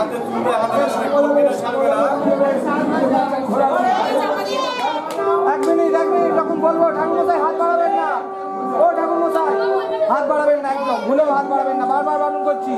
এক মিনিট যখন বলবো ঠাকুরমশাই হাত বাড়াবেন না। ও ঠাকুরমশাই হাত বাড়াবেন না, একদম ভুলেও হাত বাড়াবেন না, বারবার বারণ করছি।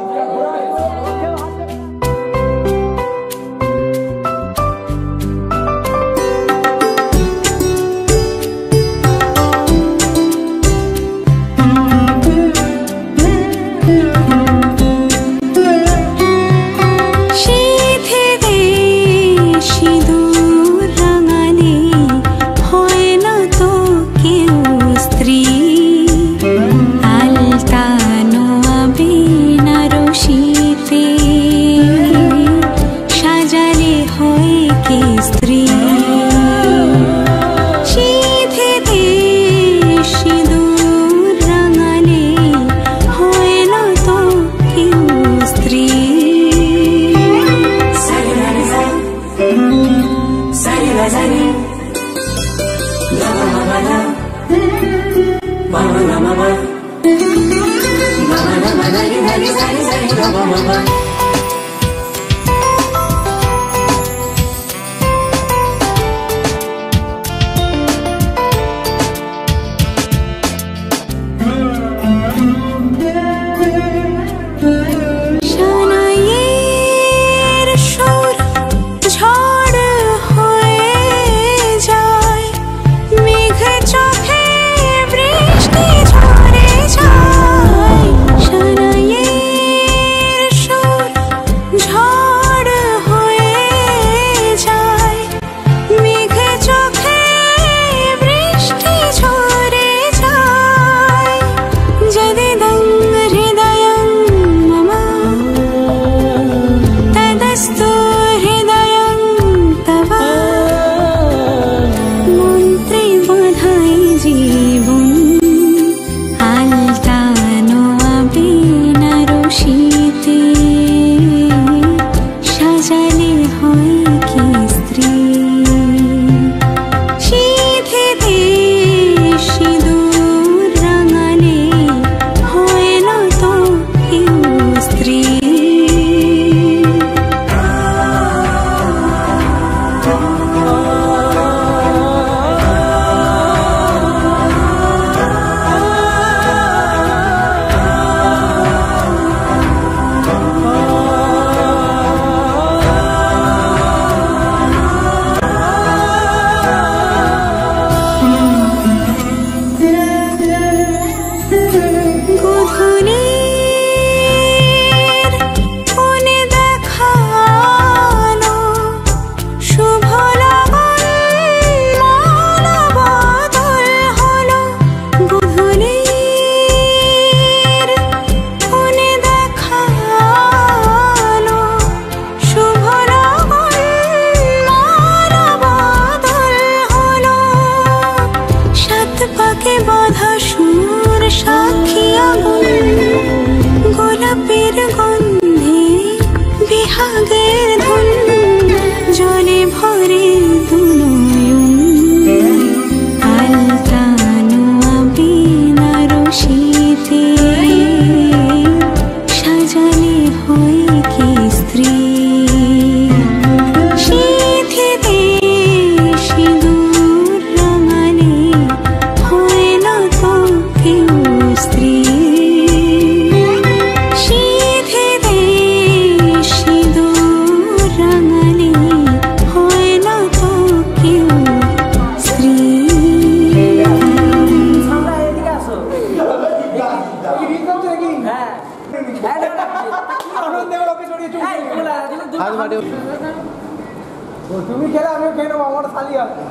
তুমি খেলে আমিও খেয়ে নেবো, আমার থালি আছে।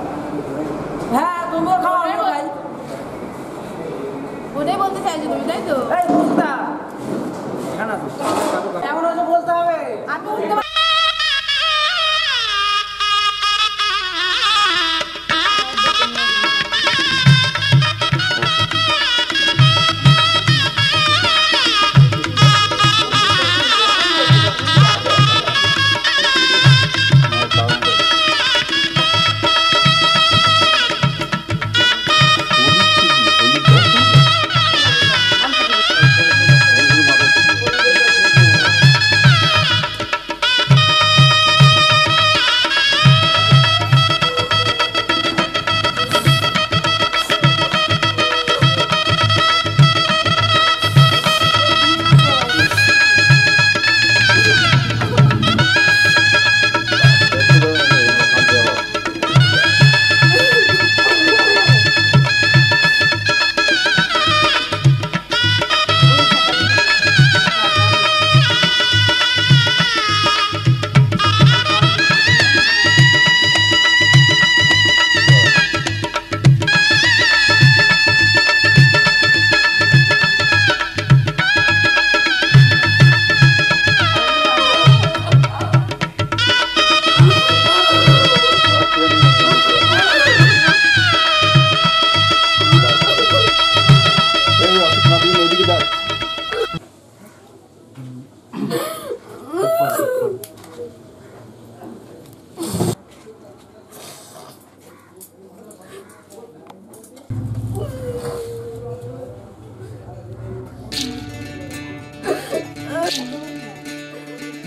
হ্যাঁ তুমিও খাও, আমিও খাই। ওটাই বলতে চাইছো তুমি, তাই তো? এই বুঝতা এমন হয়তো বলতে হবে। আমি উঠতে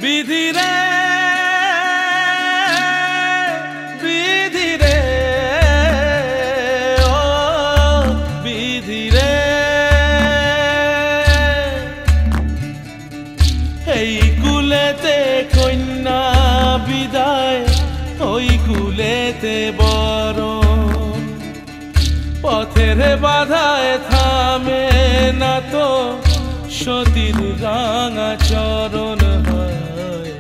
বিধি রে বিধি রে ও বিধি রে এই কুলেতে কন্যা বিদায় ওই কুলেতে বরণ পথের বাধায় থামে না তো সতীর রাঙা চরণ হয়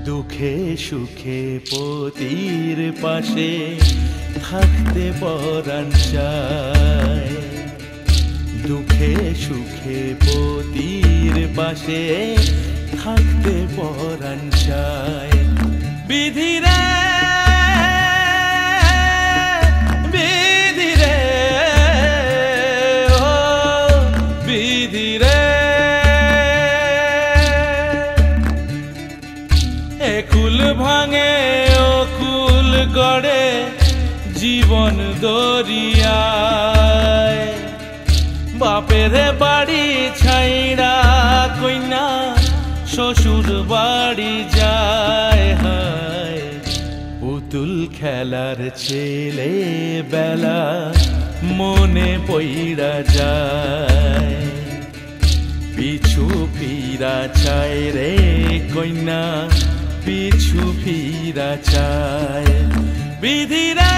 দুঃখে সুখে পতির পাশে থাকতে পরাণ চায় দুঃখে সুখে পতির পাশে থাকতে পরাণ চায় বিধি রে বিধি রে ও বিধি রে একুল ভাঙে ও কুল গড়ে জীবন দরিয়ায় বাপের বাড়ি ছাইড়া কইনা শ্বশুর বাড়ি যায় হায় পুতুল খেলার ছেলে বেলা মনে পইড়া যায় পিছু ফিরা চায় রে কইনা পিছু ফিরা চায় বিধি রে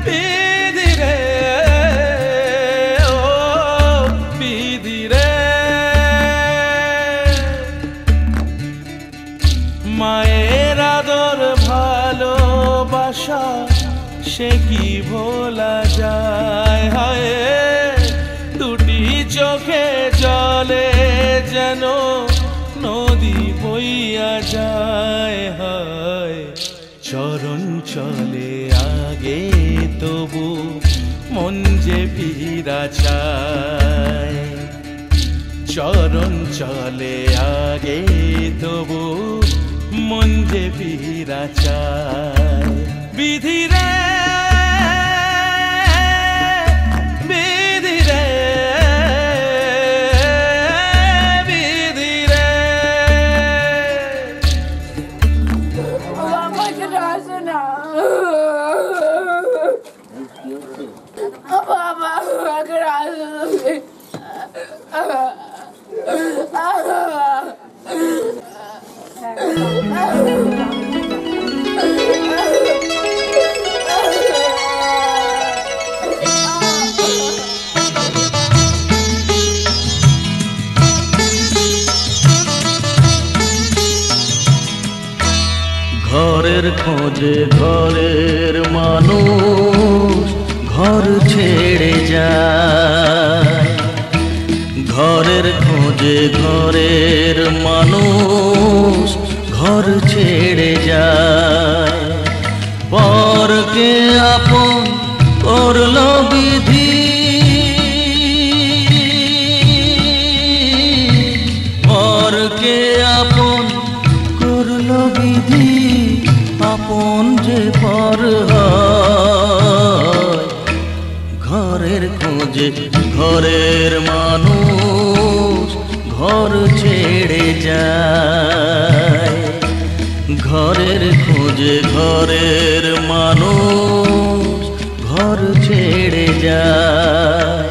বিধি রে ও বিধি রে মায়ের আদর ভালোবাসা সে কি ভোলা যায় হায় দুটি চোখে জলে যেন নদী বইয়া যায় হায় চরণ চলে আগে তবু মন যে ফিরা চায় চরণ চলে আগে তবু মন যে ফিরা চায় বিধি রে বিধি রে বিধি রে বাবা কেটে আসে না বাবা কেটে আসে ঘরের খোঁজে ঘরের মানুষ ঘর ছেড়ে যায় ঘরের খোঁজে ঘরের মানুষ ঘর ছেড়ে যায় পরকে আপন করলো বিধি পরকে আপন করলো বিধি আপন যে পর হয় ঘরের খোঁজে ঘরের মানুষ ঘর ছেড়ে যায় ঘরের খোঁজে ঘরের মানুষ ঘর ছেড়ে যায়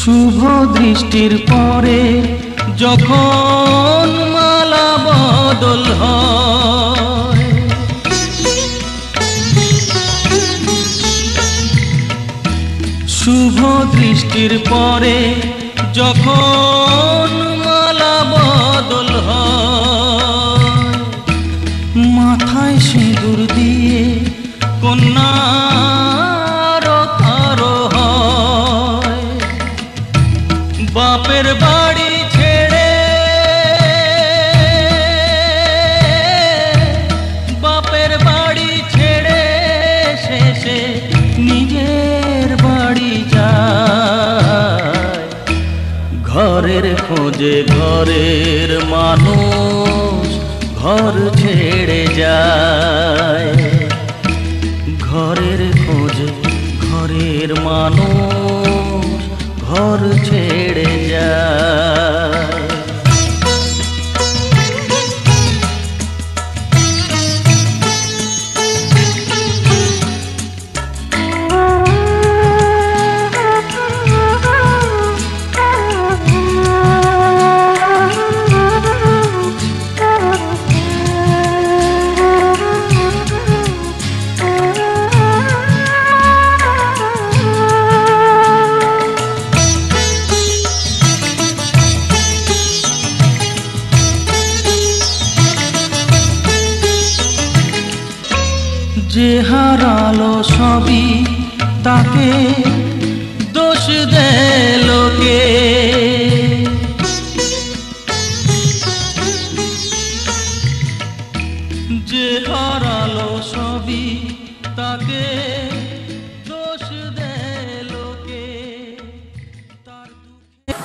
শুভ দৃষ্টির পরে যখন মালা বদল হয় শুভ দৃষ্টির পরে যখন মালা বদল হয় মাথায় সিঁদুর দিয়ে কন্যা খোঁজে ঘরের মানুষ ঘর ছেড়ে যায়, ঘরের খোঁজে ঘরের মানুষ ঘর ছেড়ে যায়। যে হারালো সবই তাকে দোষ দেয় লোকে, যে হারালো সবই তাকে দোষ দেয় লোকে। তার দুঃখে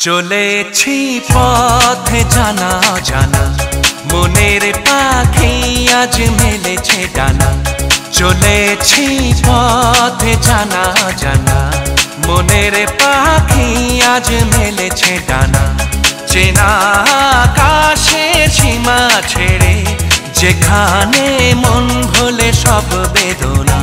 চলেছি পথে জানা জানা, মনের পাখি আজ মেলেছে ডানা। চলেছি পথে জানা জানা, মনের পাখি আজ মেলেছে ডানা। চেনা আকাশের সীমা ছেড়ে, যেখানে মন ভোলে সব বেদনা।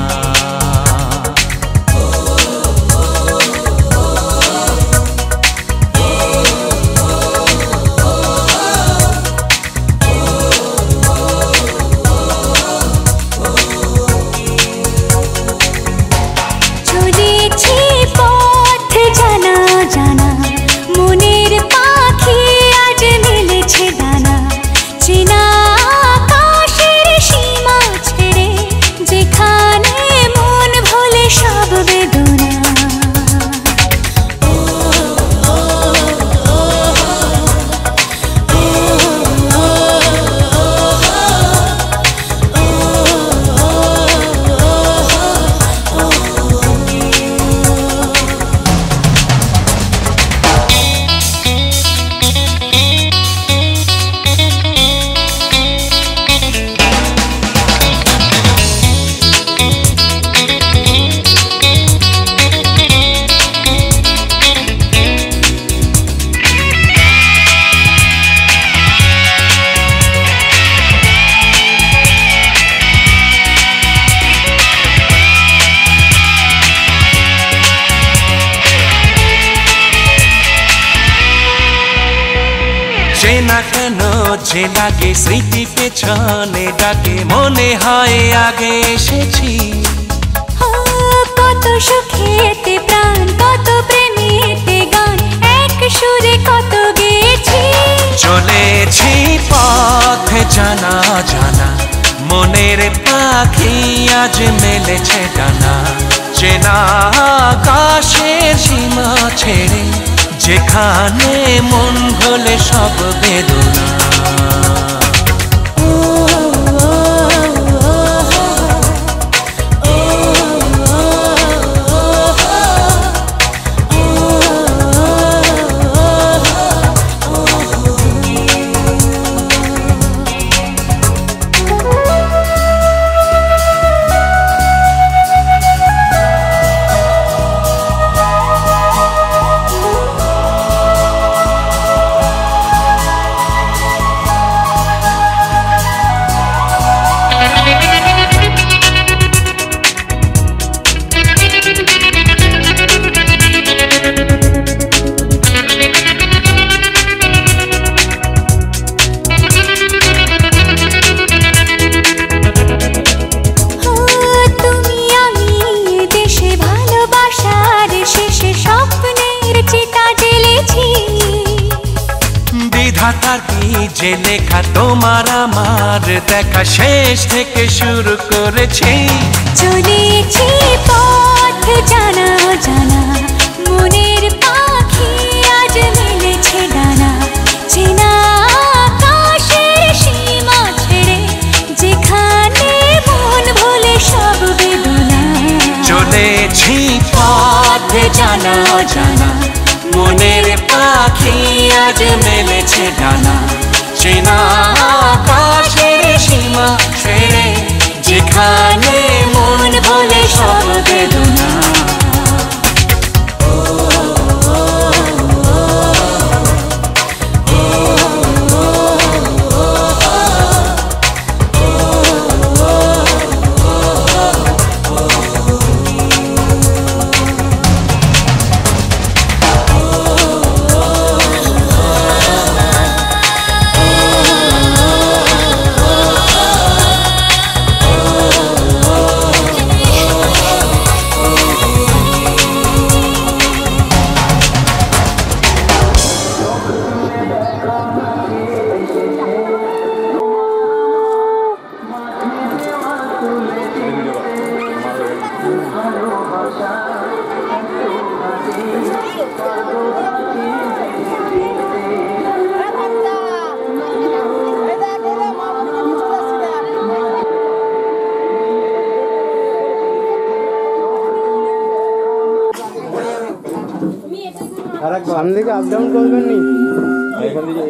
চেনা কেন যে লাগে, স্মৃতি পেছনে ডাকে, মনে হয় আগে এসেছি। কত সুখেতে প্রাণ, কত প্রেমেতে গান, এক সুরে কত গেছি। চলেছি পথে জানা জানা, মনের পাখি আজ মেলেছে ডানা। চেনা আকাশের সীমা ছেড়ে, যেখানে মন ভোলে সব বেদনা। লেখাটার কি যে লেখা তোমার আমার দেখা শেষ থেকে শুরু করেছি চলেছি পথ জানা জানা মনের পাখি আজ মিলেছে ডানা চেনা আকাশের সীমা ছেড়ে যেখানে মন ভোলে সব বেদনা চলেছি পথ জানা জানা মনের পাখি আজ মেলেছে ডানা চেনা আকাশের সীমা ছেড়ে যেখানে মন ভোলে সব বেদনা সামনে দিকে আপ ডাউন করবেন নি এখান থেকে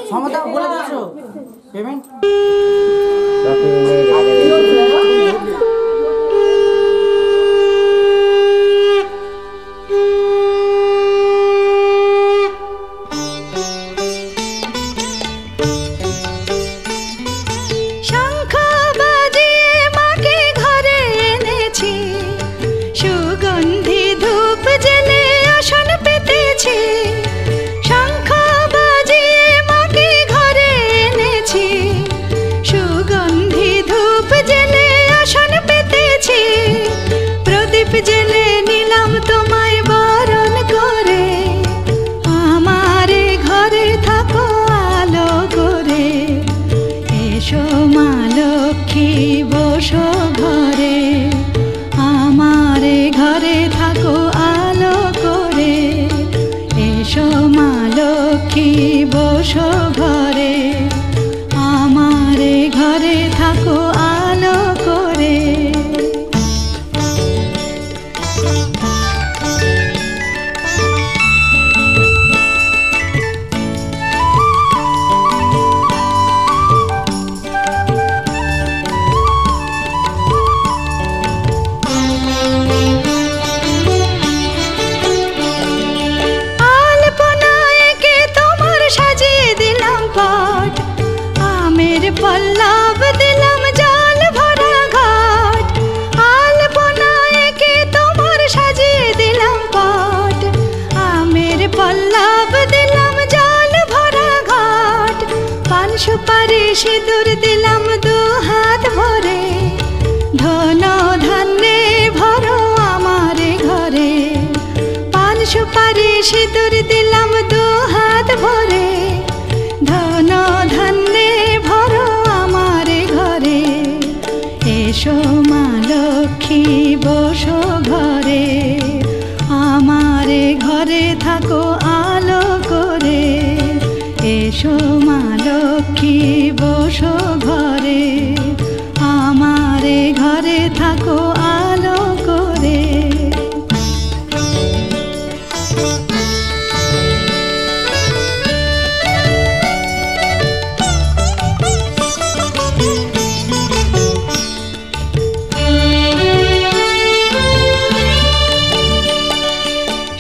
সমতা বলে দিয়েছো পেমেন্ট শঙ্খ বাজিয়ে মাকে ঘরে এনেছি লক্ষ্মী বসো ঘরে, আমারে ঘরে থাকো আলো করে। পল্লব দিলাম জল ভরা ঘাট, আলপনা এঁকে তোমার সাজিয়ে দিলাম পট। আমের পল্লব দিলাম জল ভরা ঘাট, পান সুপারি সিঁদুর দিলাম দু হাত ভরে। ধন ধান্যে ভরো আমার ঘরে, পান সুপারি সিঁদুর দিলাম দু হাত ভরে। ধন ধান্যে ভরো আমার ঘরে, এসো মা লক্ষ্মী বসো ঘরে, আমার ঘরে থাকো আলো করে। এসো মা লক্ষ্মী বসো ঘরে, আমার ঘরে থাকো আলো করে।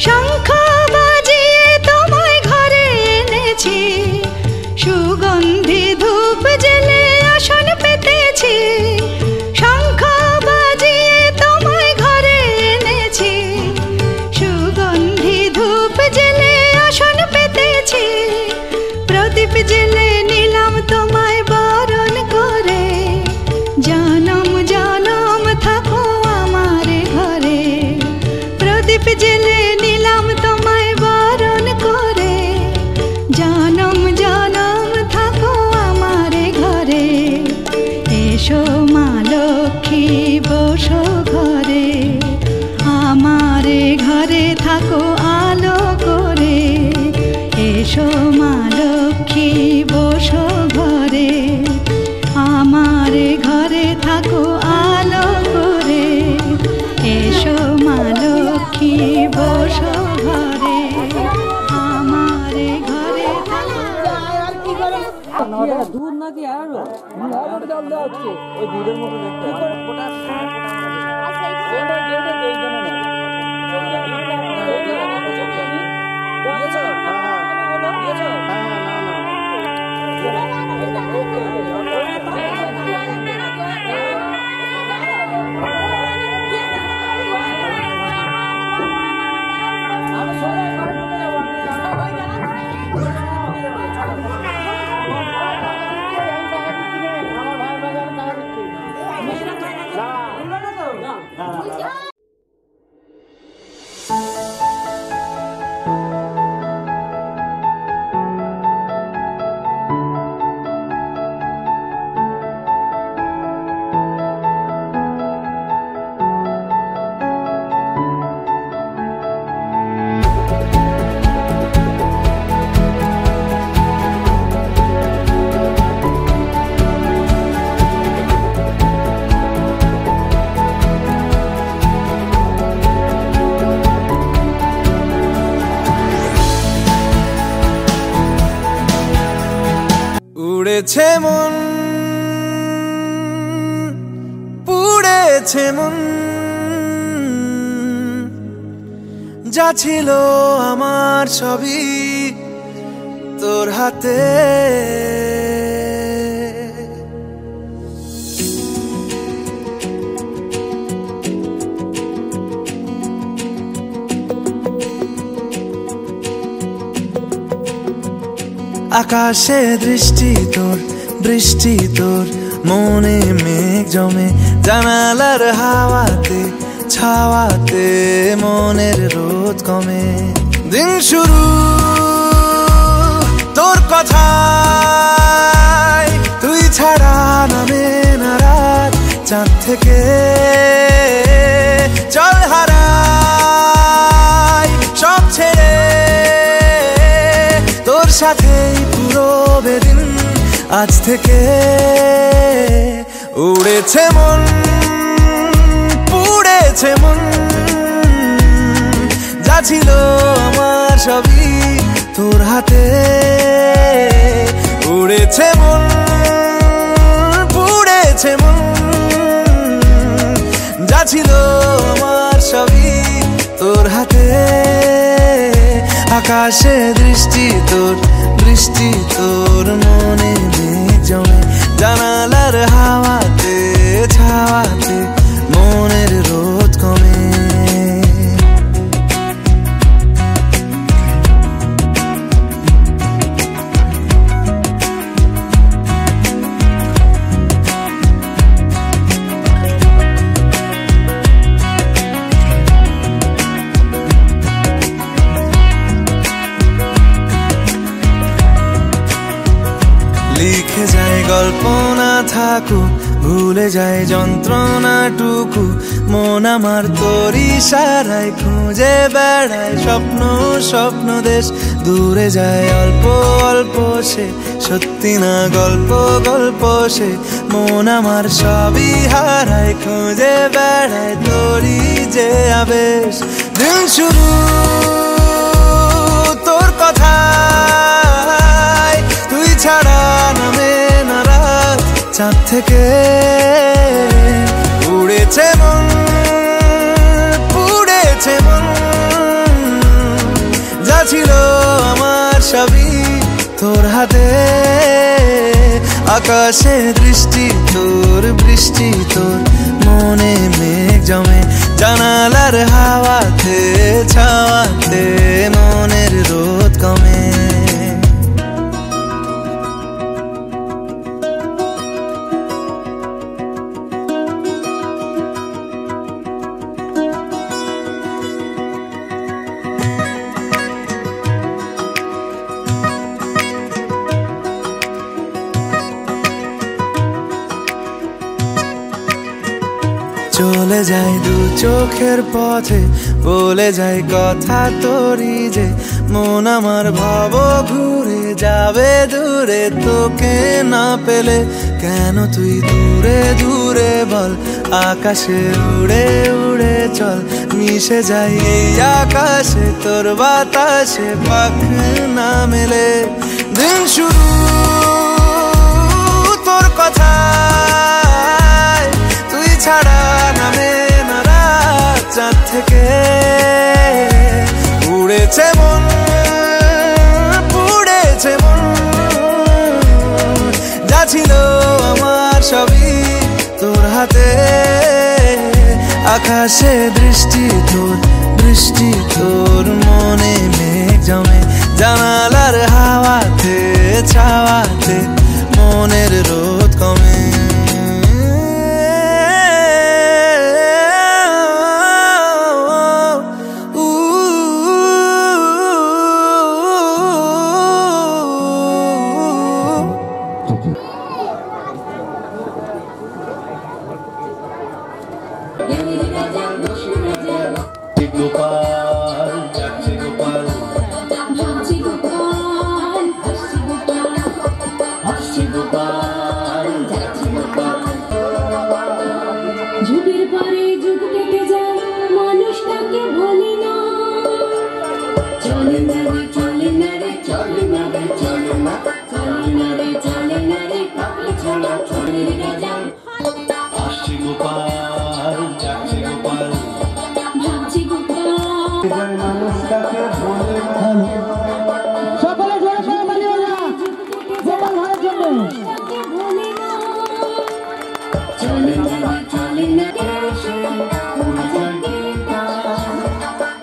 শঙ্খ বাজিয়ে তোমায় ঘরে এনেছি, সুগন্ধি ধূপ জেলে আসন পেতেছি। শঙ্খ বাজিয়ে তোমায় ঘরে এনেছি, সুগন্ধি ধূপ জেলে আসন পেতেছি। প্রদীপ জেলে নিলাম তোমায় বরণ করে, জনম জনম থাকো আমার ঘরে। প্রদীপ জেলে নিলাম তোমায় বরণ করে, জনম জনম থাকো আমার ঘরে। এসো মা লক্ষ্মী বসো ঘরে, আমার ঘরে থাকো আলো করে। এসো মা লক্ষ্মী বসো ঘরে, আমার ঘরে থাকো আলো করে। এসো মা লক্ষ্মী বসো ঘরে, আমার ঘরে থাকো। দুধ নাকি আরো জল দেওয়া হচ্ছে ওই দুধের মতো দেখতে পুড়েছে মন, পুড়েছে মন, যা ছিল আমার সবই তোর হাতে। আকাশে দৃষ্টি তোর, বৃষ্টি তোর, মনে মেঘ জমে, জানালার হাওয়াতে ছাওয়াতে মনের রোদ কমে। দিন শুরু তোর কথায়, তুই ছাড়া নামে না রাত, চাঁদ থেকে চল হারাই সব ছেড়ে তোর সাথেই পুরো বেদিন আজ থেকে উড়েছে মন পুড়েছে মন যা ছিল আমার সবই তোর হাতে উড়েছে মন পুড়েছে মন যা ছিল আমার সবই তোর হাতে আকাশে দৃষ্টি তোর মনে মেঘ জমে জানালার হাওয়াতে ছাওয়াতে মনের রোদ কমে লিখে যায় গল্প না থাকুক ভুলে যায় যন্ত্রণাটুকু মন আমার তোর ইশারায় খুঁজে বেড়ায় স্বপ্ন স্বপ্ন দেশ দূরে যায় অল্প অল্প সে সত্যি না গল্প গল্প সে মন আমার সবই হারায় খুঁজে বেড়ায় তোরই যে আবেশ দিন শুরু তোর কথা তুই ছাড়া নামে না রাত চাঁদ থেকে উড়েছে মন পুড়েছে মন যা ছিল আমার সবই তোর হাতে আকাশে দৃষ্টি তোর বৃষ্টি তোর মনে মেঘ জমে জানালার হাওয়াতে ছাওয়াতে মনের রোদ কমে চলে যায় দু চোখের পথে বলে যায় কথা তোরই যে মন আমার ভাব ঘুরে যাবে দূরে তোকে না পেলে কেন তুই দূরে দূরে বল আকাশে উড়ে উড়ে চল মিশে যাই এই আকাশে তোর বাতাসে পাখ না মেলে দিন শুরু তোর কথা তুই ছাড়া নামে না রাত চাঁদ থেকে উড়েছে মন পুড়েছে মন যা ছিল আমার সবই তোর হাতে আকাশে দৃষ্টি তোর মনে মেঘ জমে জানালার হাওয়াতে ছাওয়াতে মনের রোদ কমে যুগের পরে যুগ কেটে যায় মানুষটাকে ভুলি না চলে না রে চলে না রে চলে না রে চলে না চলে না রে চলে না রে পাগল ছাড়া চলে রে যাও আসছে গোপাল যাচ্ছে গোপাল ভাবছি গোপাল মানুষটাকে ভুলে না সকলে জোরে করে বলিও না গোপাল ধরার জন্য ভুলি না চলে না রে চলে না রে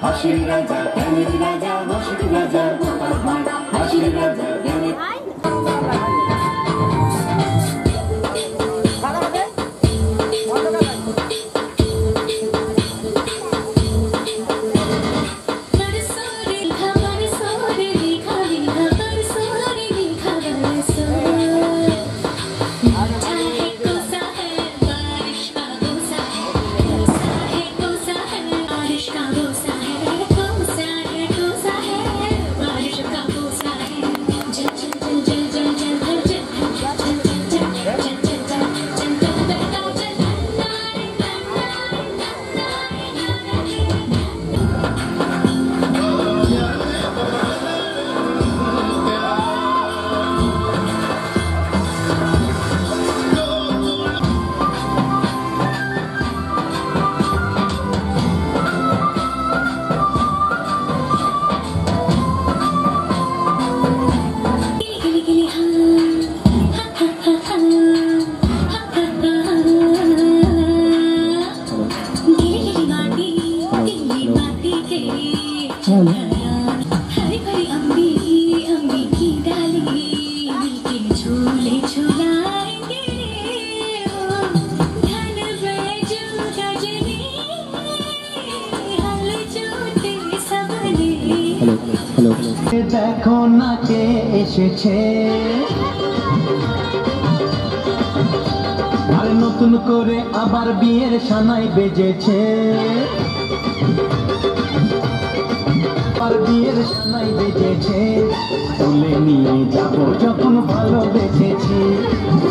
হাসির রাজা জ্ঞানের রাজা বসির রাজা গোপাল ভাঁড় হাসির রাজা জ্ঞানের দেখো না কে এসেছে, আর নতুন করে আবার বিয়ের সানাই বেজেছে, আর বিয়ের সানাই বেজেছে। তুলে নিয়ে যাব যখন ভালোবেসেছি,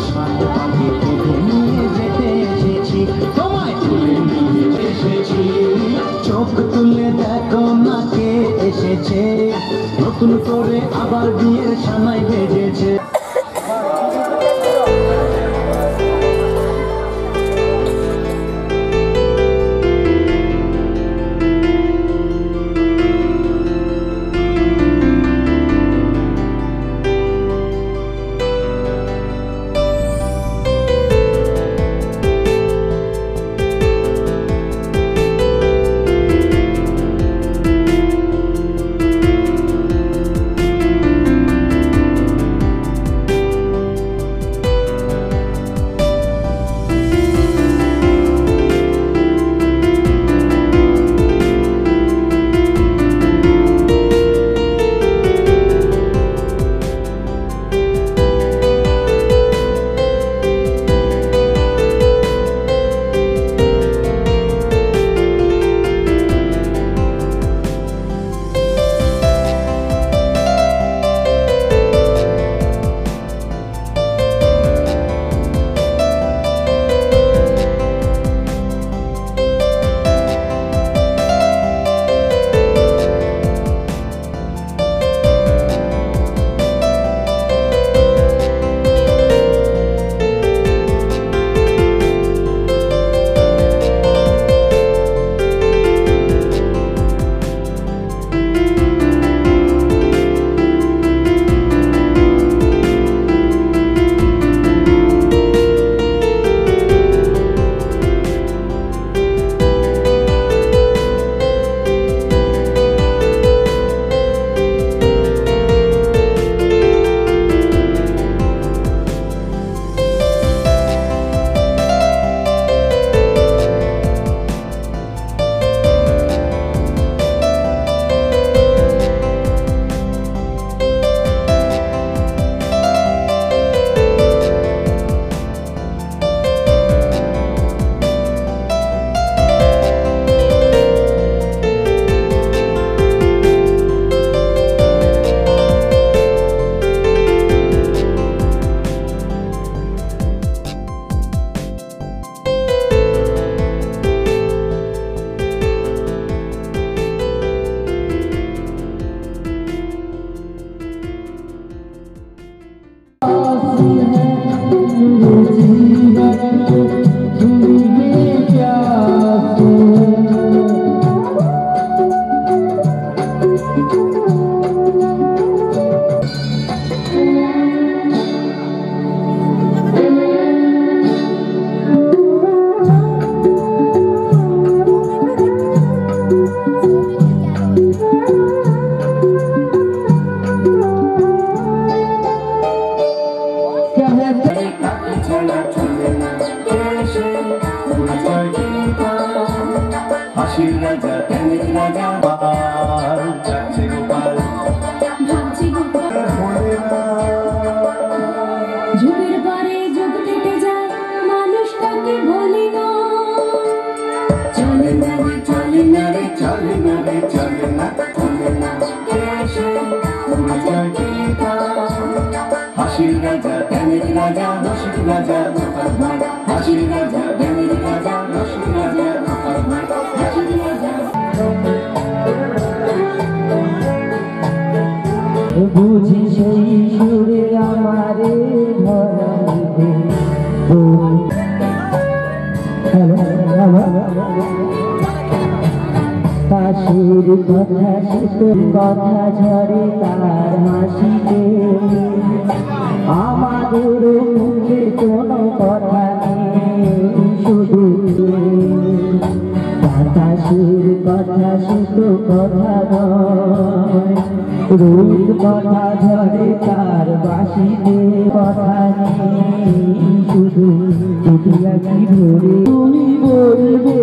সাত পাখি কেঁদে নিয়ে যেতে এসেছি, তোমায় তুলে নিয়ে এসেছি। চোখ তুলে দেখো না কে এসেছে, নতুন করে আবার বিয়ের সানাই বেজেছে। হাসির রাজা জ্ঞানের রাজা পার যাচ্ছে গোপাল যুগের পরে যুগ কেটে যায় মানুষটাকে বলি না চলে না রে চলে না রে চলে না রে চলে না চলে না এসে পরিচয় গীতা হাসির রাজা জ্ঞানের রাজা রসিক রাজা গোপাল ভাঁড় হাসির রাজা জ্ঞানের রাজা রসিক রাজা গোপাল ভাঁড় হাসির রাজা বুঝি সেই সুরে আমারে ধরাইবে কাশির কথা শীতল কথা ঝরে তার হাসিতে আমাদের মুখে কোনো কথা নেই শুধু বাতাসের কথা শুধু কথা নয় রোদ কথা ঝরে তার বাসিতে কথা নেই শুধু দুটিয়া কি ধরে তুমি বলবে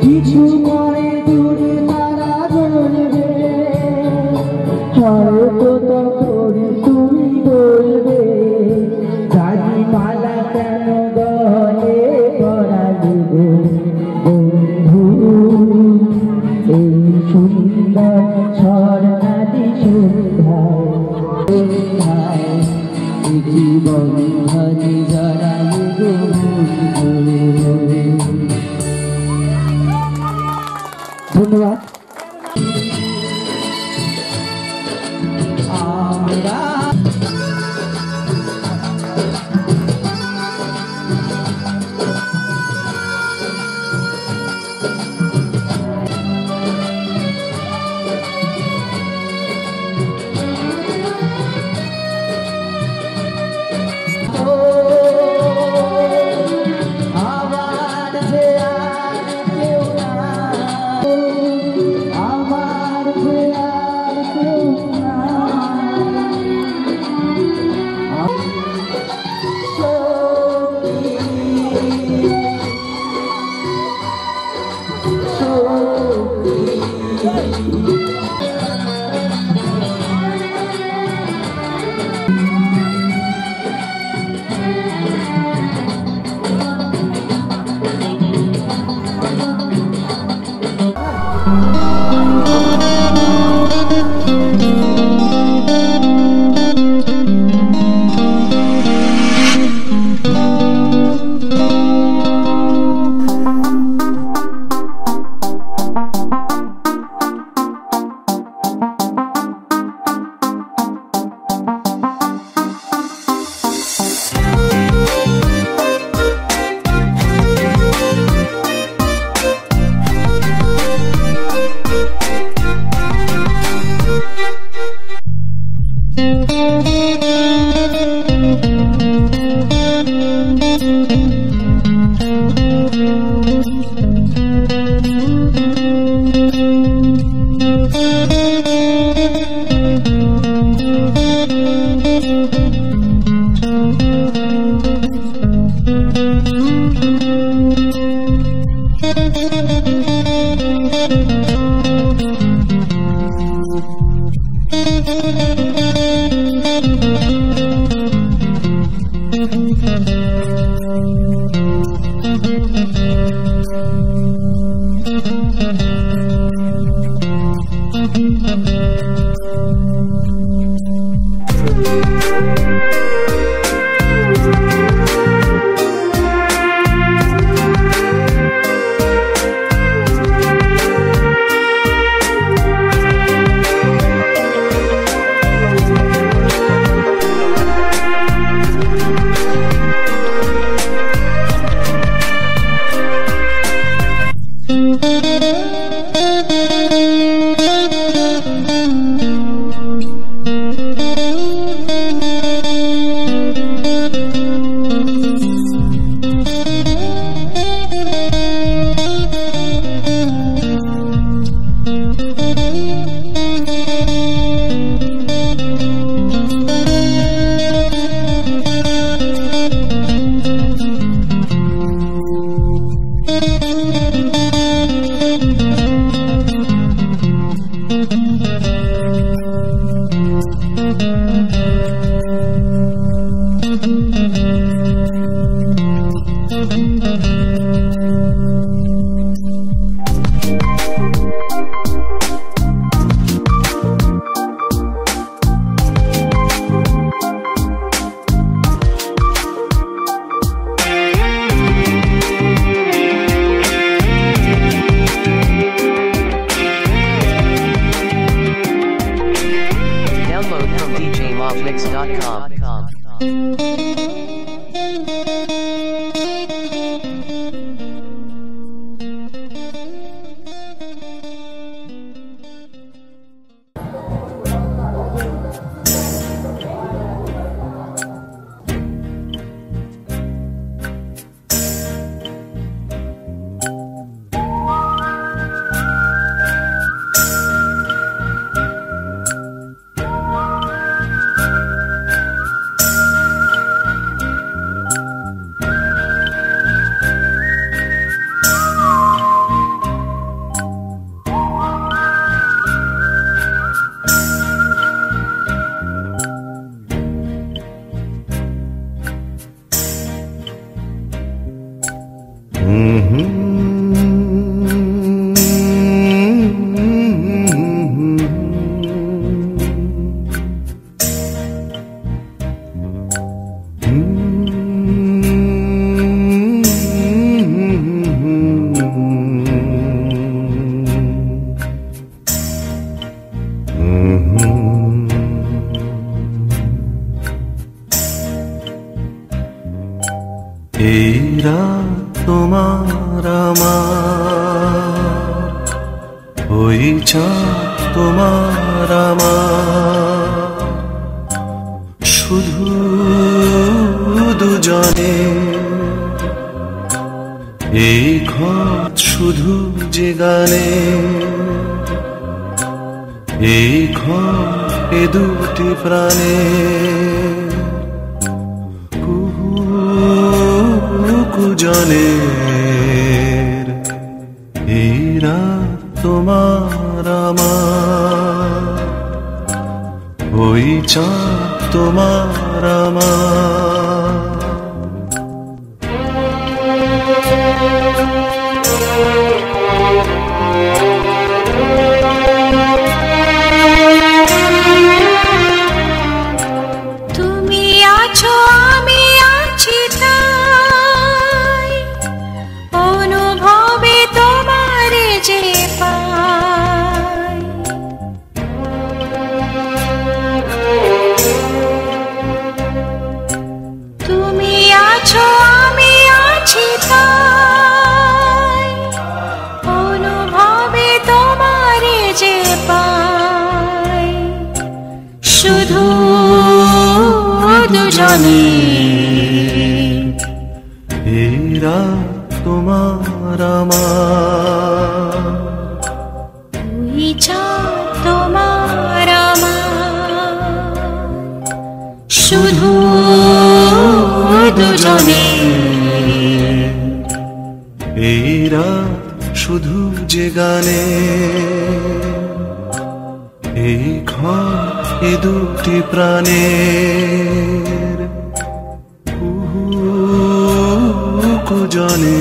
কিছু পরে দূরে তারা জ্বলবে হয়তো তখন তুমি বলবে গাড়ি মালা কেন গলে পড়ালি গো বন্ধু এই সুন্দর স্বর্ণাদি সন্ধ্যায় জীবন হরি জড়ালি গো ধন্যবাদ। এই রাত তোমার আমার, ওই চাঁদ তোমার আমার, শুধু দুজনে এই ঘর শুধু যে গানে, এই ঘর এ দুটি প্রাণে কুজনের। এই রাত তোমার আমার, ওই চাঁদ তোমার আমার। তুমি আছো আমি আছি তাই, অনুভবে তোমারে যে পাই। তুমি আছো আমি আছি তাই, অনুভবে তোমারে যে পাই। শুধু দুজনে এই রাত তোমার আমার, ওই চাঁদ তোমার আমার, শুধু দুজনে। এই রাত শুধু যে গানে, এই ঘর এ দুটি প্রাণের কুজনে।